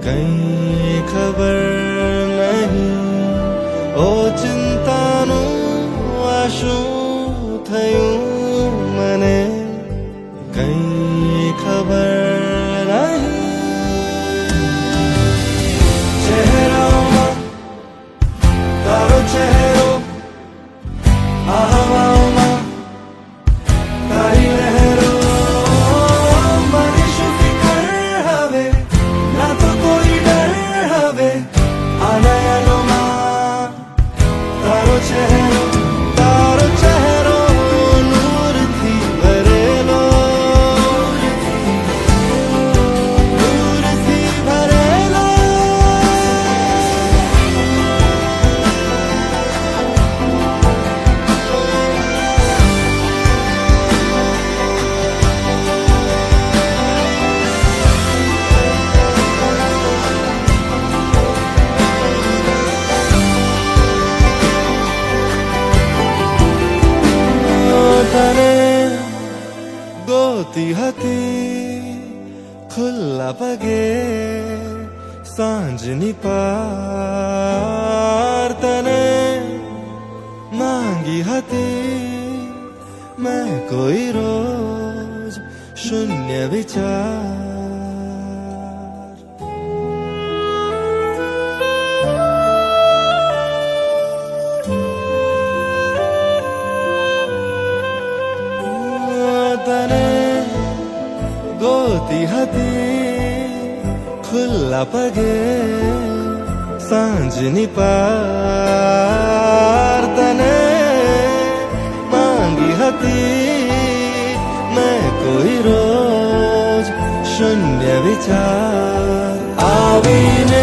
કઈ ખબર નહીં ઓ ચિંતાનું આ શું થયું મને કઈ ખબર નહીં ચહેરાઓમાં તારો ચહેરો આ હવાઓમાં તારી લહેરો મને શું ફિકર હવે ના તો કોઈ ડર હવે આ નયનોમાં તારો ચહેરો નૂરથી ભરેલો નૂરથી ભરેલો તને ગોતી હતી ખુલ્લા પગે સાંજની પાર તને માંગી હતી મેં કોઈ રોજ શૂન્ય વિચાર તને ગોતી હતી ખુલ્લા પગે સાંજની પાર તને માંગી હતી મેં કોઈ રોજ શૂન્ય વિચાર આવીને